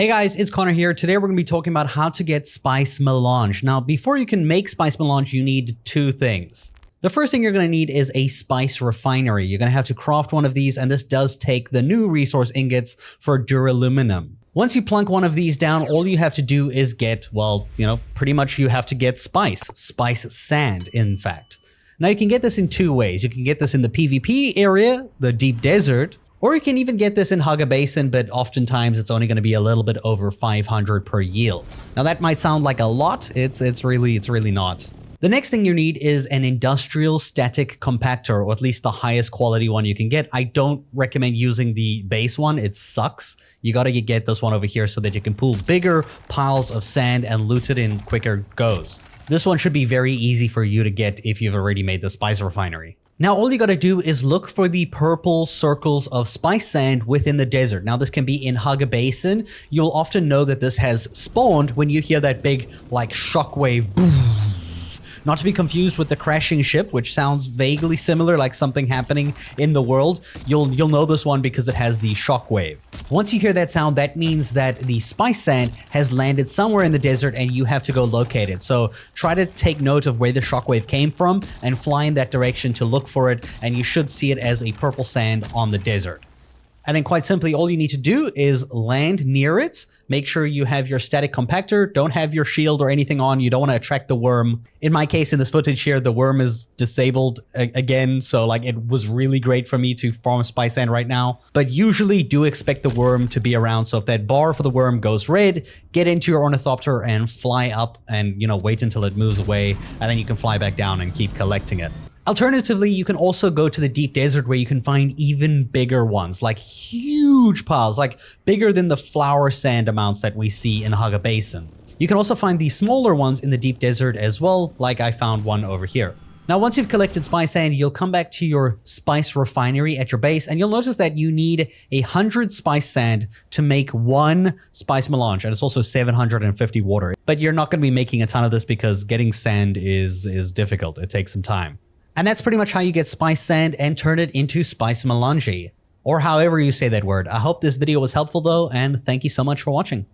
Hey guys, it's Connor here. Today we're going to be talking about how to get Spice Melange. Now, before you can make Spice Melange, you need two things. The first thing you're going to need is a spice refinery. You're going to have to craft one of these, and this does take the new resource ingots for duraluminum. Once you plunk one of these down, all you have to do is get, well, pretty much you have to get spice sand, in fact. Now you can get this in two ways. You can get this in the PvP area, the deep desert, or you can even get this in Hugga Basin, but oftentimes it's only going to be a little bit over 500 per yield. Now that might sound like a lot. It's really not. The next thing you need is an industrial static compactor, or at least the highest quality one you can get. I don't recommend using the base one. It sucks. You got to get this one over here so that you can pull bigger piles of sand and loot it in quicker goes. This one should be very easy for you to get if you've already made the spice refinery. Now, all you gotta do is look for the purple circles of spice sand within the desert. Now, this can be in Hugga Basin. You'll often know that this has spawned when you hear that big, like, shockwave boom. Not to be confused with the crashing ship, which sounds vaguely similar, like something happening in the world. You'll know this one because it has the shockwave. Once you hear that sound, that means that the spice sand has landed somewhere in the desert and you have to go locate it. So try to take note of where the shockwave came from and fly in that direction to look for it, and you should see it as a purple sand on the desert. And then quite simply, all you need to do is land near it. Make sure you have your static compactor. Don't have your shield or anything on. You don't want to attract the worm. In my case, in this footage here, the worm is disabled again. So like it was really great for me to farm spice sand right now. But usually do expect the worm to be around. So if that bar for the worm goes red, get into your ornithopter and fly up and, wait until it moves away. And then you can fly back down and keep collecting it. Alternatively, you can also go to the deep desert where you can find even bigger ones, like huge piles, like bigger than the flour sand amounts that we see in Hugga Basin. You can also find the smaller ones in the deep desert as well, like I found one over here. Now, once you've collected spice sand, you'll come back to your spice refinery at your base, and you'll notice that you need 100 spice sand to make one spice melange, and it's also 750 water. But you're not going to be making a ton of this because getting sand is difficult. It takes some time. And that's pretty much how you get spice sand and turn it into spice melange, or however you say that word. I hope this video was helpful though, and thank you so much for watching.